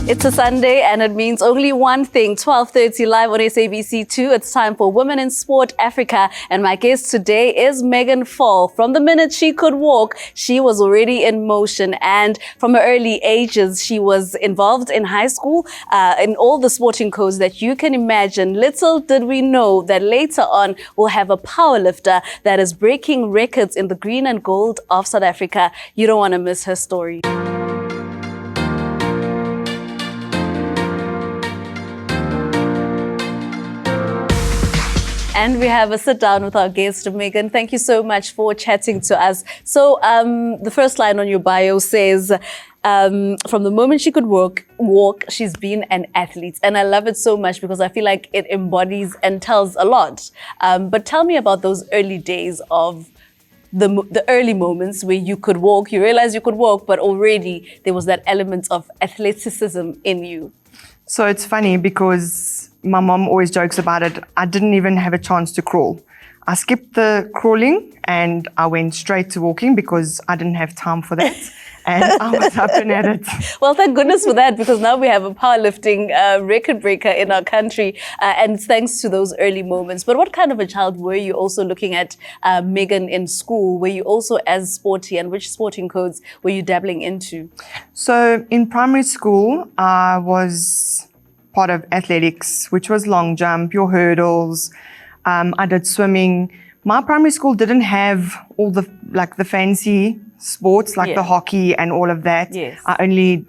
It's a Sunday and it means only one thing, 12:30 live on SABC2. It's time for Women in Sport Africa. And my guest today is Megan Faul. From the minute she could walk, she was already in motion. And from her early ages, she was involved in high school, in all the sporting codes that you can imagine. Little did we know that later on we'll have a powerlifter that is breaking records in the green and gold of South Africa. You don't want to miss her story. And we have a sit down with our guest, Megan. Thank you so much for chatting to us. So the first line on your bio says, from the moment she could walk, she's been an athlete. And I love it so much because I feel like it embodies and tells a lot. But tell me about those early days of the early moments where you could walk, you realized you could walk, but already there was that element of athleticism in you. So it's funny because my mom always jokes about it. I didn't even have a chance to crawl. I skipped the crawling and I went straight to walking because I didn't have time for that. And I was up and at it. Well, thank goodness for that, because now we have a powerlifting record breaker in our country, and it's thanks to those early moments. But what kind of a child were you also looking at, Megan, in school? Were you also as sporty, and which sporting codes were you dabbling into? So in primary school, I was part of athletics, which was long jump, your hurdles. I did swimming. My primary school didn't have all the fancy sports like the hockey and all of that. Yes. I only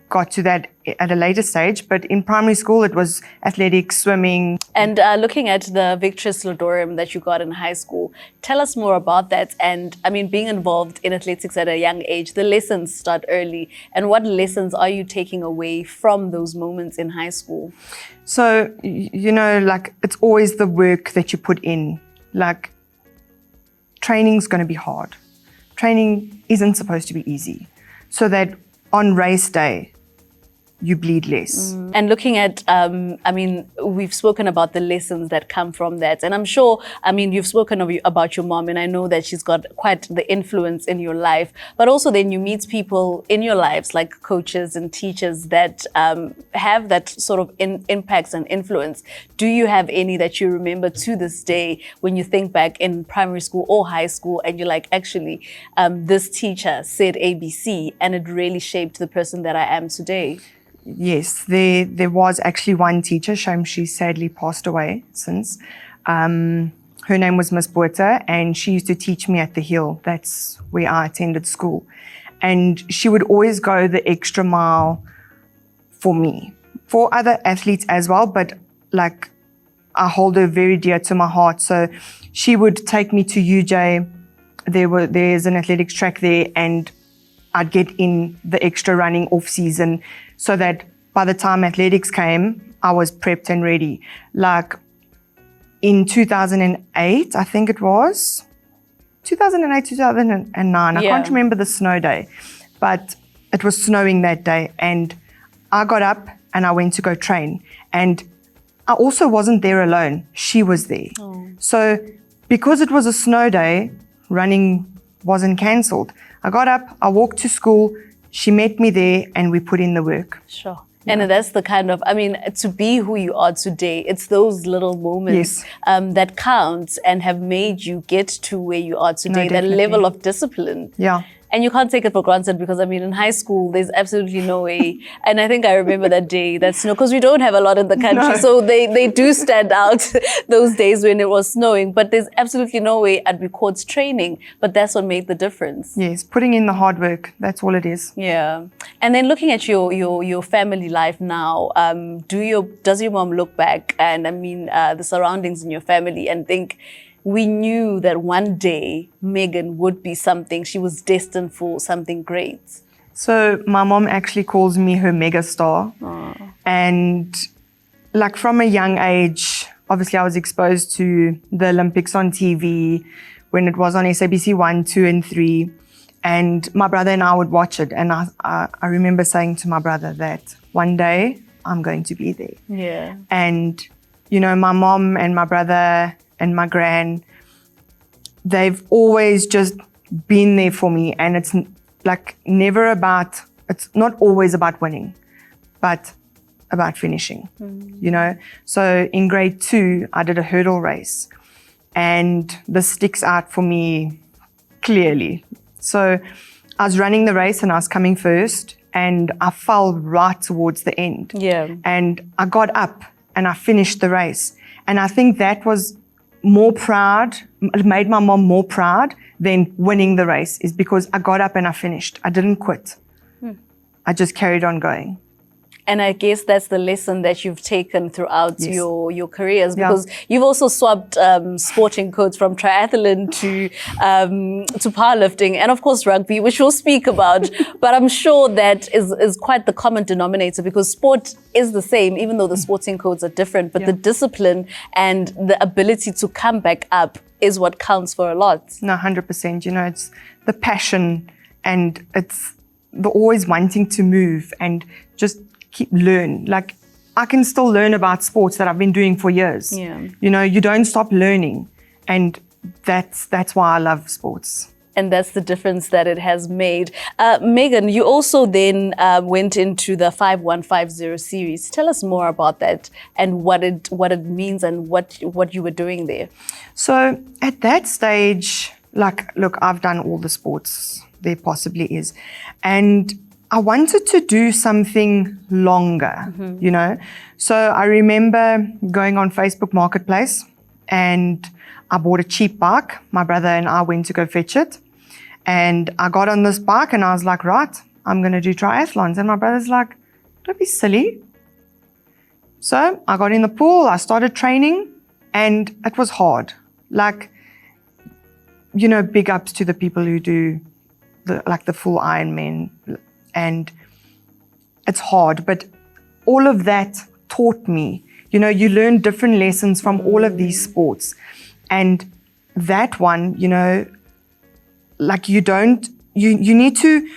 got to that at a later stage, but in primary school it was athletics, swimming. And looking at the Victrix Ludorum that you got in high school, tell us more about that. And I mean, being involved in athletics at a young age, the lessons start early. And what lessons are you taking away from those moments in high school? So, you know, like, it's always the work that you put in. Like, training's going to be hard. Training isn't supposed to be easy, so that on race day, you bleed less. And looking at, I mean, we've spoken about the lessons that come from that. And I'm sure, I mean, you've spoken about your mom, and I know that she's got quite the influence in your life. But also then you meet people in your lives, like coaches and teachers that have that sort of impacts and influence. Do you have any that you remember to this day when you think back in primary school or high school and you're like, actually, this teacher said ABC and it really shaped the person that I am today? Yes, there was actually one teacher, shame she sadly passed away since. Her name was Miss Buerta, and she used to teach me at the Hill. That's where I attended school. And she would always go the extra mile for me, for other athletes as well, but like, I hold her very dear to my heart. So she would take me to UJ. There's an athletics track there, and I'd get in the extra running off season, so that by the time athletics came, I was prepped and ready. Like in 2008, I think it was, 2008, 2009, I can't remember the snow day, but it was snowing that day, and I got up and I went to go train. And I also wasn't there alone, she was there. So because it was a snow day, running wasn't cancelled. I got up, I walked to school, she met me there, and we put in the work. Sure. Yeah. And that's the kind of, I mean, to be who you are today, it's those little moments that count and have made you get to where you are today, that level of discipline. Yeah. And you can't take it for granted, because, I mean, in high school, there's absolutely no way. And I think I remember that day, that snow, because we don't have a lot in the country. No. So they do stand out, those days when it was snowing. But there's absolutely no way I'd be caught training. But that's what made the difference. Yes, putting in the hard work. That's all it is. Yeah. And then looking at your family life now, does your mom look back and, I mean, the surroundings in your family and think, we knew that one day Megan would be something, she was destined for something great? So my mom actually calls me her mega star. And like, from a young age, obviously I was exposed to the Olympics on TV when it was on SABC 1, 2 and 3. And my brother and I would watch it. And I remember saying to my brother that one day I'm going to be there. Yeah. And, you know, my mom and my brother and my gran, they've always just been there for me. And it's like never about, it's not always about winning, but about finishing, you know. So in grade 2, I did a hurdle race, and this sticks out for me clearly. So I was running the race and I was coming first, and I fell right towards the end. Yeah. And I got up and I finished the race. And I think that was more proud, it made my mom more proud than winning the race, is because I got up and I finished. I didn't quit. I just carried on going. And I guess that's the lesson that you've taken throughout Yes. your careers, because you've also swapped sporting codes from triathlon to powerlifting, and of course rugby, which we'll speak about. But I'm sure that is quite the common denominator, because sport is the same, even though the sporting codes are different. But the discipline and the ability to come back up is what counts for a lot. No, 100%. You know, it's the passion, and it's the always wanting to move and just learn. Like, I can still learn about sports that I've been doing for years. Yeah. You know, you don't stop learning, and that's why I love sports. And that's the difference that it has made. Megan, you also then went into the 5150 series. Tell us more about that and what it means and what you were doing there. So at that stage, like, look, I've done all the sports there possibly is, and I wanted to do something longer, you know. So I remember going on Facebook Marketplace, and I bought a cheap bike. My brother and I went to go fetch it. And I got on this bike and I was like, right, I'm going to do triathlons. And my brother's like, don't be silly. So I got in the pool, I started training, and it was hard. Like, you know, big ups to the people who do the full Ironman. And it's hard, but all of that taught me, you know, you learn different lessons from all of these sports. And that one, you know, like, you need to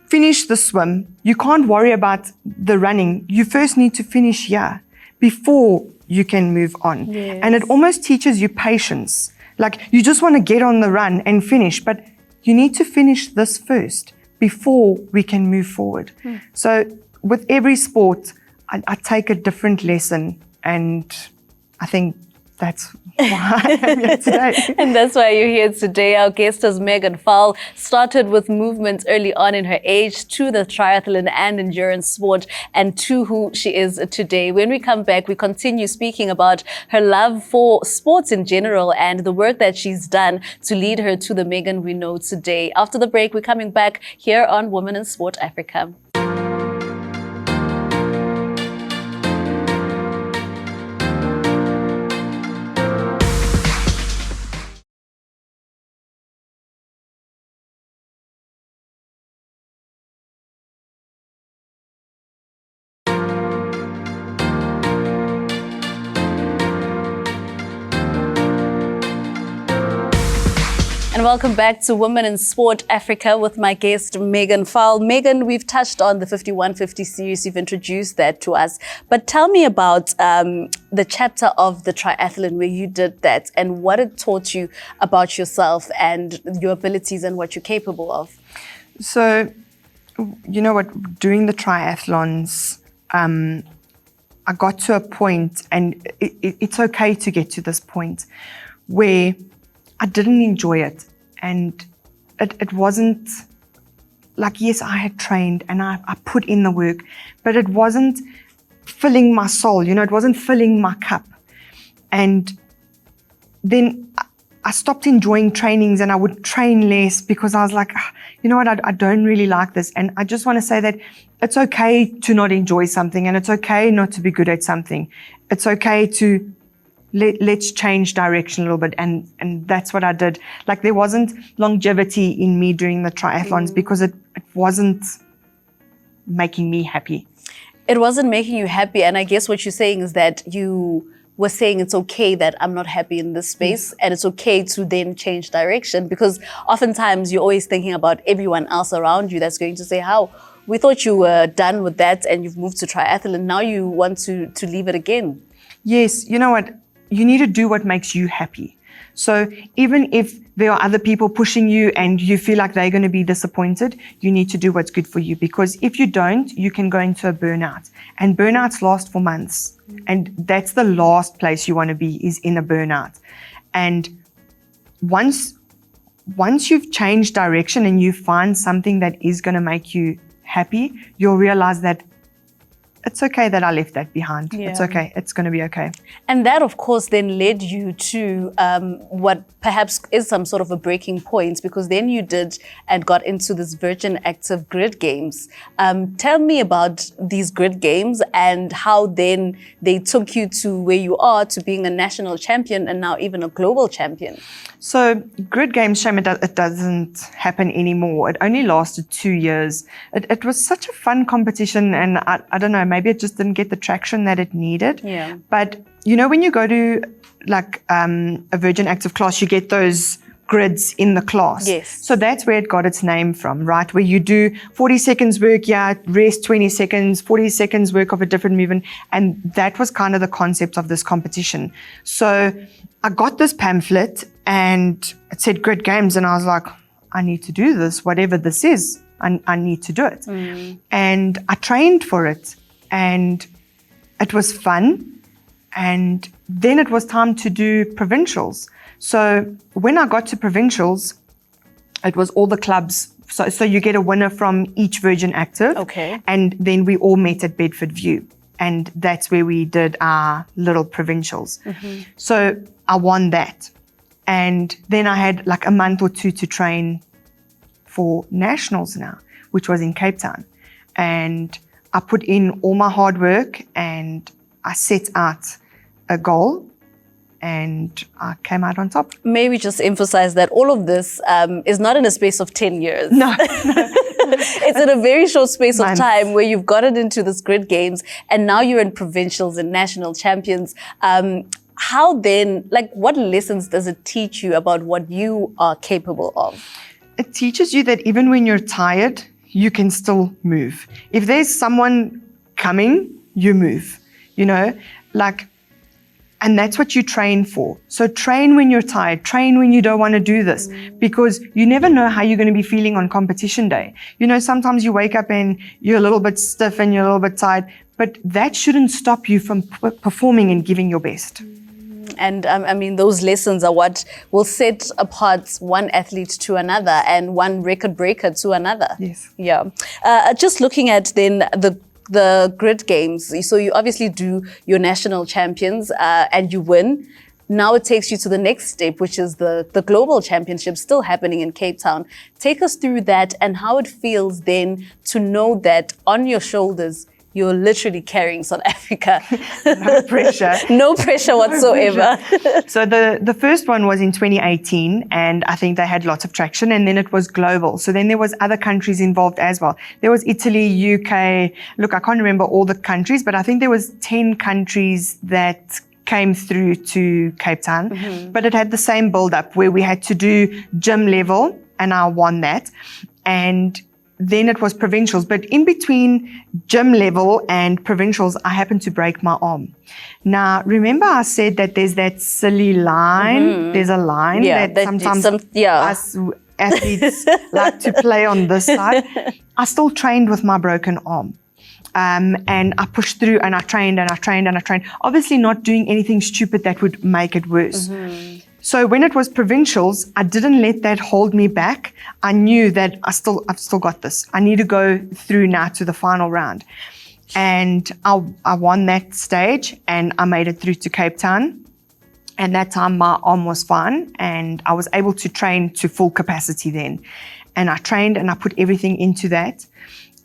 finish the swim. You can't worry about the running. You first need to finish here before you can move on. Yes. And it almost teaches you patience. Like, you just want to get on the run and finish, but you need to finish this first before we can move forward. So with every sport, I take a different lesson, and I think that's why I'm here today. And that's why you're here today. Our guest is Megan Faul. Started with movements early on in her age, to the triathlon and endurance sport, and to who she is today. When we come back, we continue speaking about her love for sports in general and the work that she's done to lead her to the Megan we know today. After the break, we're coming back here on Women in Sport Africa. And welcome back to Women in Sport Africa with my guest, Megan Faul. Megan, we've touched on the 5150 series. You've introduced that to us. But tell me about the chapter of the triathlon where you did that and what it taught you about yourself and your abilities and what you're capable of. So, you know what, doing the triathlons, I got to a point, and it's okay to get to this point, where I didn't enjoy it, and it wasn't like, yes, I had trained and I put in the work, but it wasn't filling my soul, you know, it wasn't filling my cup. And then I stopped enjoying trainings, and I would train less because I was like, you know what, I don't really like this. And I just want to say that it's okay to not enjoy something, and it's okay not to be good at something. It's okay to let's change direction a little bit. And that's what I did. Like, there wasn't longevity in me doing the triathlons because it wasn't making me happy. It wasn't making you happy. And I guess what you're saying is that you were saying it's okay that I'm not happy in this space, and it's okay to then change direction, because oftentimes you're always thinking about everyone else around you that's going to say, how we thought you were done with that and you've moved to triathlon. Now you want to leave it again. Yes, you know what? You need to do what makes you happy. So even if there are other people pushing you and you feel like they're going to be disappointed, you need to do what's good for you, because if you don't, you can go into a burnout, and burnouts last for months. And that's the last place you want to be, is in a burnout. And once you've changed direction and you find something that is going to make you happy, you'll realize that it's okay that I left that behind. Yeah. It's okay. It's going to be okay. And that, of course, then led you to what perhaps is some sort of a breaking point, because then you did and got into this Virgin Active grid games. Tell me about these grid games and how then they took you to where you are, to being a national champion and now even a global champion. So grid games, shame it doesn't happen anymore. It only lasted 2 years. It was such a fun competition, and I don't know, maybe it just didn't get the traction that it needed. Yeah. But you know, when you go to like a Virgin Active class, you get those grids in the class. Yes. So that's where it got its name from, right? Where you do 40 seconds work, rest 20 seconds, 40 seconds work of a different movement. And that was kind of the concept of this competition. So I got this pamphlet and it said grid games, and I was like, I need to do this, whatever this is, I need to do it. And I trained for it, and it was fun. And then it was time to do provincials. So when I got to provincials, it was all the clubs. So you get a winner from each Virgin Active. Okay. And then we all met at Bedford View. And that's where we did our little provincials. So I won that. And then I had like a month or two to train for nationals now, which was in Cape Town. And I put in all my hard work and I set out a goal, and I came out on top. Maybe just emphasize that all of this is not in a space of 10 years. No. It's in a very short space of Months. time where you've gotten into this grid games and now you're in provincials and national champions. How then, like, what lessons does it teach you about what you are capable of? It teaches you that even when you're tired, you can still move. If there's someone coming, you move, you know, like, and that's what you train for. So train when you're tired, train when you don't want to do this, because you never know how you're going to be feeling on competition day. You know, sometimes you wake up and you're a little bit stiff and you're a little bit tired, but that shouldn't stop you from performing and giving your best. And I mean, those lessons are what will set apart one athlete to another and one record breaker to another. Yes. Yeah. Just looking at then the grid games. So you obviously do your national champions and you win. Now it takes you to the next step, which is the global championship still happening in Cape Town. Take us through that and how it feels then to know that on your shoulders, you're literally carrying South Africa. No pressure. No pressure whatsoever. So the first one was in 2018, and I think they had lots of traction, and then it was global. So then there was other countries involved as well. There was Italy, UK. Look, I can't remember all the countries, but I think there was 10 countries that came through to Cape Town. But it had the same build-up where we had to do gym level, and I won that. And then it was provincials, but in between gym level and provincials, I happened to break my arm. Now, remember I said that there's that silly line? There's a line that sometimes us athletes like to play on this side. I still trained with my broken arm. And I pushed through and I trained and I trained and I trained. Obviously not doing anything stupid that would make it worse. So when it was provincials, I didn't let that hold me back. I knew that I've still got this. I need to go through now to the final round. And I won that stage and I made it through to Cape Town. And that time my arm was fine and I was able to train to full capacity then. And I trained and I put everything into that.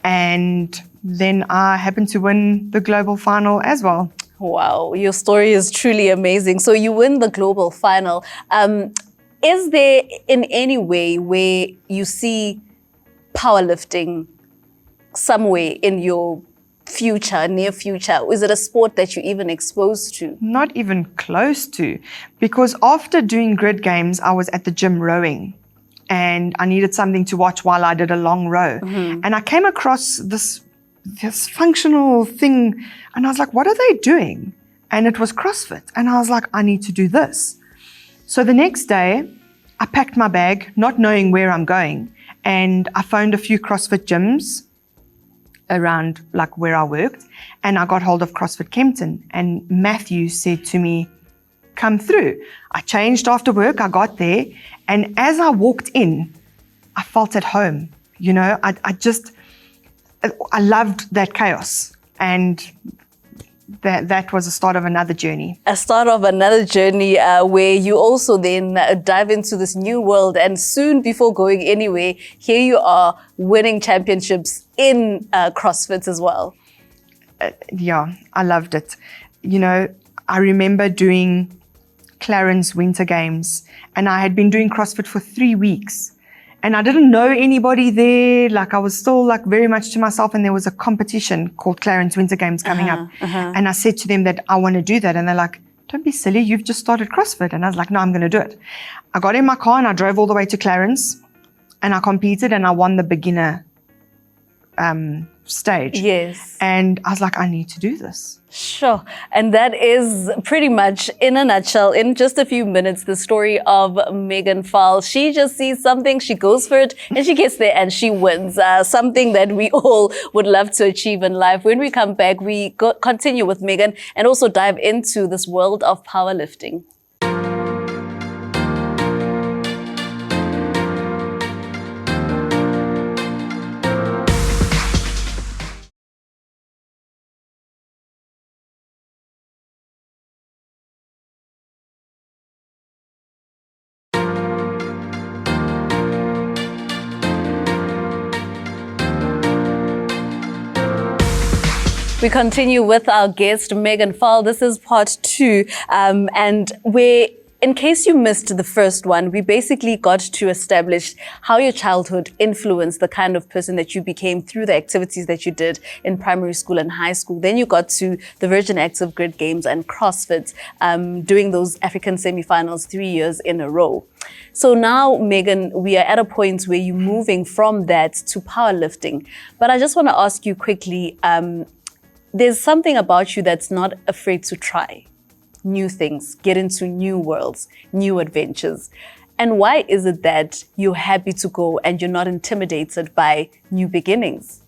And then I happened to win the global final as well. Wow, your story is truly amazing. So you win the global final. Is there in any way where you see powerlifting somewhere in your future, near future? Is it a sport that you're even exposed to? Not even close to, because after doing grid games, I was at the gym rowing. And I needed something to watch while I did a long row. And I came across this functional thing and I was like, what are they doing? And it was CrossFit. And I was like, I need to do this. So the next day I packed my bag, not knowing where I'm going, and I phoned a few CrossFit gyms around like where I worked, and I got hold of CrossFit Kempton, and Matthew said to me, come through. I changed after work, I got there, and as I walked in, I felt at home. You know, I loved that chaos, and that was the start of another journey. A start of another journey where you also then dive into this new world, and soon before going anywhere, here you are winning championships in CrossFit as well. Yeah, I loved it. You know, I remember doing Clarence Winter Games, and I had been doing CrossFit for 3 weeks. And I didn't know anybody there. Like I was still like very much to myself, and there was a competition called Clarence Winter Games coming up. And I said to them that I want to do that. And they're like, don't be silly. You've just started CrossFit. And I was like, no, I'm going to do it. I got in my car and I drove all the way to Clarence, and I competed and I won the beginner stage. Yes. And I was like, I need to do this. Sure. And that is pretty much, in a nutshell, in just a few minutes, the story of Megan Faul. She just sees something, she goes for it, and she gets there and she wins. Something that we all would love to achieve in life. When we come back, we continue with Megan and also dive into this world of powerlifting. We continue with our guest, Megan Faul. This is part 2, and in case you missed the first one, we basically got to establish how your childhood influenced the kind of person that you became through the activities that you did in primary school and high school. Then you got to the Virgin Active Grid Games and CrossFit, doing those African semifinals 3 years in a row. So now, Megan, we are at a point where you're moving from that to powerlifting. But I just want to ask you quickly, there's something about you that's not afraid to try new things, get into new worlds, new adventures. And why is it that you're happy to go and you're not intimidated by new beginnings?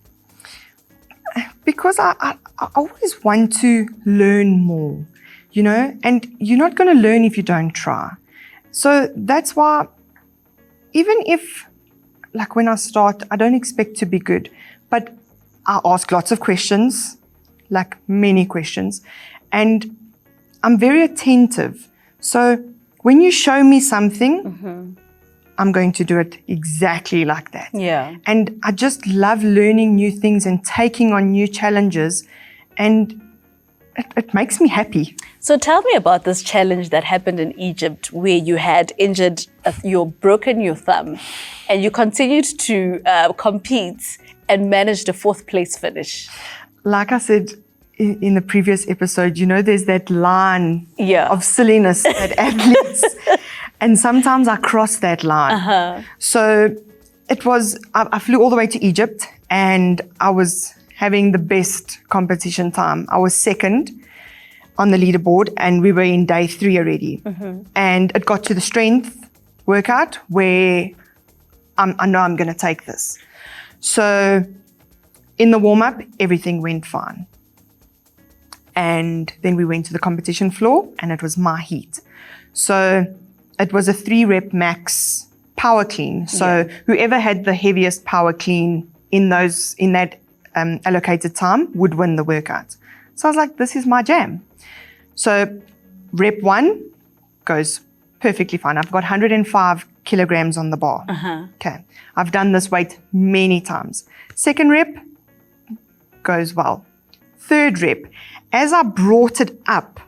Because I always want to learn more, you know, and you're not going to learn if you don't try. So that's why, even if, like when I start, I don't expect to be good, but I ask lots of questions, like many questions, and I'm very attentive. So when you show me something, I'm going to do it exactly like that. Yeah. And I just love learning new things and taking on new challenges, and it makes me happy. So tell me about this challenge that happened in Egypt where you had broken your thumb, and you continued to compete and managed a 4th place finish. Like I said in the previous episode, you know, there's that line Yeah. of silliness that athletes, and sometimes I cross that line. So it was, I flew all the way to Egypt, and I was having the best competition time. I was 2nd on the leaderboard, and we were in day 3 already. And it got to the strength workout where I know I'm going to take this. So in the warm-up, everything went fine. And then we went to the competition floor, and it was my heat. So it was a 3-rep max power clean. So whoever had the heaviest power clean in that allocated time would win the workout. So I was like, this is my jam. So rep 1 goes perfectly fine. I've got 105 kilograms on the bar. Okay. I've done this weight many times. 2nd rep goes well. 3rd rep, as I brought it up,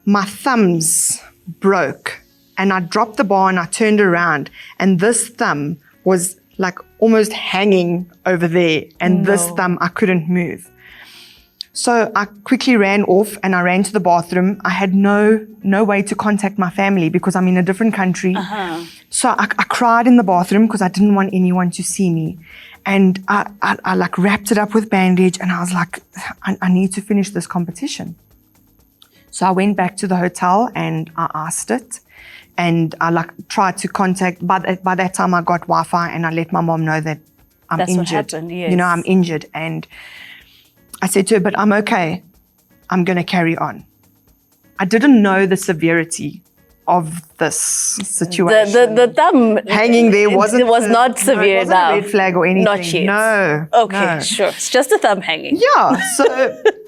my thumbs broke, and I dropped the bar and I turned around, and this thumb was like almost hanging over there, and this thumb I couldn't move. So I quickly ran off and I ran to the bathroom. I had no way to contact my family because I'm in a different country. So I cried in the bathroom because I didn't want anyone to see me. And I like wrapped it up with bandage, and I was like, I need to finish this competition. So I went back to the hotel and I asked it. And I tried to contact, but by that time I got Wi-Fi and I let my mom know that I'm That's injured. what happened, yes. You know, I'm injured. And I said to her, but I'm okay. I'm going to carry on. I didn't know the severity of this situation. The thumb hanging there wasn't. It was not severe it wasn't enough. a red flag or anything. Not yet. No. Okay, no. sure. It's just a thumb hanging. Yeah. So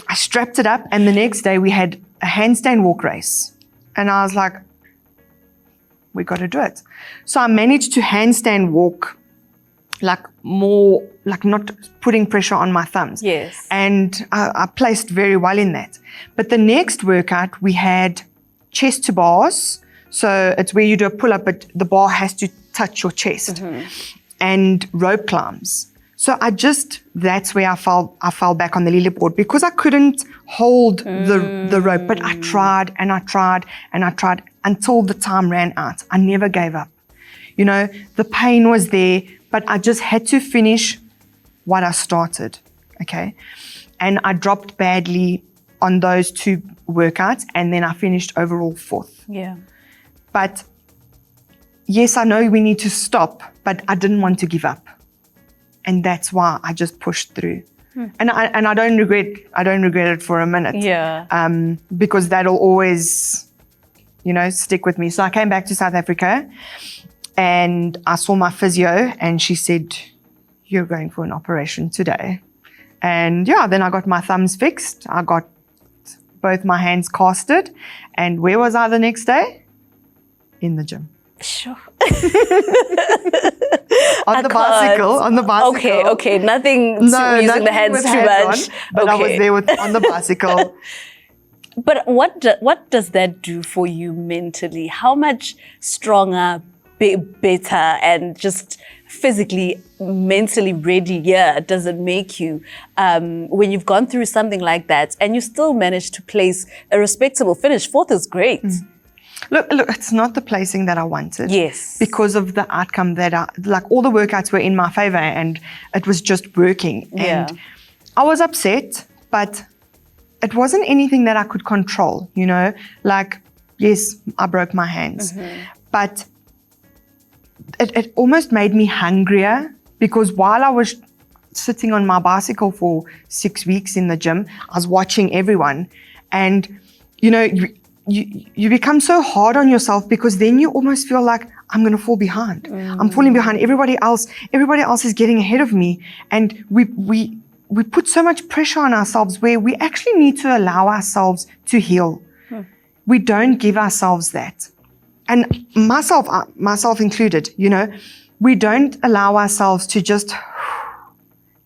I strapped it up, and the next day we had a handstand walk race, and I was like, we got to do it. So I managed to handstand walk, not putting pressure on my thumbs. Yes. And I placed very well in that. But the next workout, we had chest to bars. So it's where you do a pull-up, but the bar has to touch your chest. And rope climbs. So that's where I fell back on the leaderboard because I couldn't hold the rope, but I tried and I tried and I tried until the time ran out. I never gave up. You know, the pain was there, but I just had to finish what I started, okay? And I dropped badly on those 2 workouts, and then I finished overall 4th. Yeah. But yes, I know we need to stop, but I didn't want to give up. And that's why I just pushed through. And I don't regret it for a minute. Yeah. Because that'll always, stick with me. So I came back to South Africa and I saw my physio and she said, you're going for an operation today. And then I got my thumbs fixed. I got both my hands casted. And where was I the next day? In the gym. Sure. On the bicycle. Okay. Nothing using the hands too much. But I was there on the bicycle. But what does that do for you mentally? How much stronger, better, and just physically, mentally ready does it make you when you've gone through something like that and you still manage to place a respectable finish? 4th is great. Look, it's not the placing that I wanted. Yes. Because of the outcome that all the workouts were in my favor and it was just working. Yeah. And I was upset, but it wasn't anything that I could control, yes, I broke my hands. But it almost made me hungrier because while I was sitting on my bicycle for 6 weeks in the gym, I was watching everyone and, you become so hard on yourself because then you almost feel like I'm going to fall behind. I'm falling behind. Everybody else is getting ahead of me. And we put so much pressure on ourselves where we actually need to allow ourselves to heal. We don't give ourselves that. And myself included, we don't allow ourselves to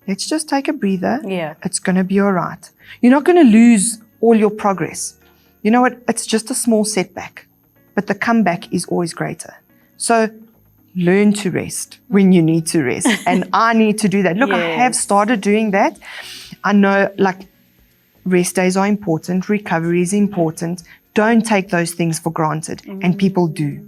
let's just take a breather. Yeah. It's going to be all right. You're not going to lose all your progress. You know what? It's just a small setback, but the comeback is always greater. So learn to rest when you need to rest. And I need to do that. Look, I have started doing that. I know rest days are important. Recovery is important. Don't take those things for granted. And people do.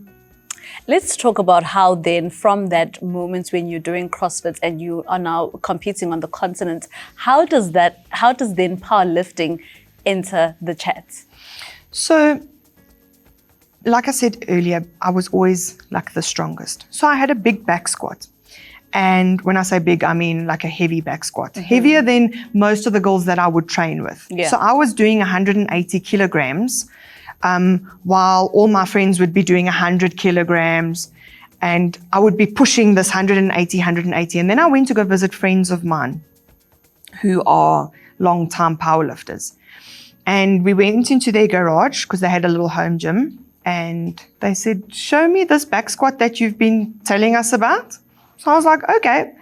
Let's talk about how then from that moment when you're doing CrossFit and you are now competing on the continent, how does then powerlifting enter the chat? So, like I said earlier, I was always the strongest. So I had a big back squat. And when I say big, I mean a heavy back squat. Heavier than most of the girls that I would train with. Yeah. So I was doing 180 kilograms, while all my friends would be doing 100 kilograms. And I would be pushing this 180. And then I went to go visit friends of mine who are long-time powerlifters. And we went into their garage because they had a little home gym. And they said, show me this back squat that you've been telling us about. So I was like, okay.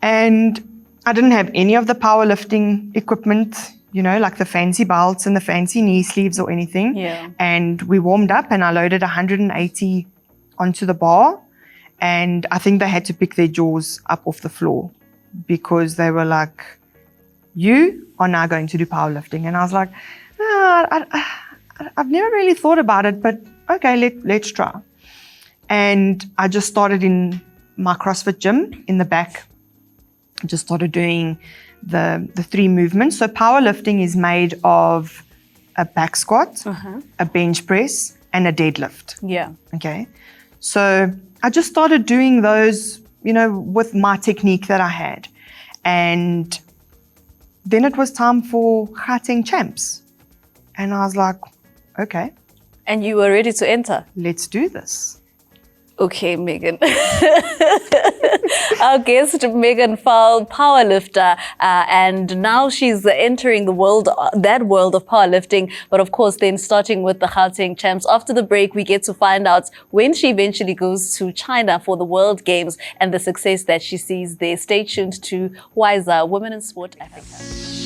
And I didn't have any of the powerlifting equipment, the fancy belts and the fancy knee sleeves or anything. Yeah. And we warmed up and I loaded 180 onto the bar. And I think they had to pick their jaws up off the floor because they were like, you are now going to do powerlifting. And I was like, I've never really thought about it, but okay, let's try. And I just started in my CrossFit gym in the back. I just started doing the 3 movements. So powerlifting is made of a back squat, a bench press, and a deadlift. Yeah. Okay. So I just started doing those, with my technique that I had. And then it was time for Gauteng champs. And I was like, okay. And you were ready to enter? Let's do this. Okay, Megan. Our guest, Megan Faul, powerlifter, and now she's entering the world, that world of powerlifting, but of course then starting with the Gauteng champs. After the break, we get to find out when she eventually goes to China for the World Games and the success that she sees there. Stay tuned to Wiser Women in Sport Africa.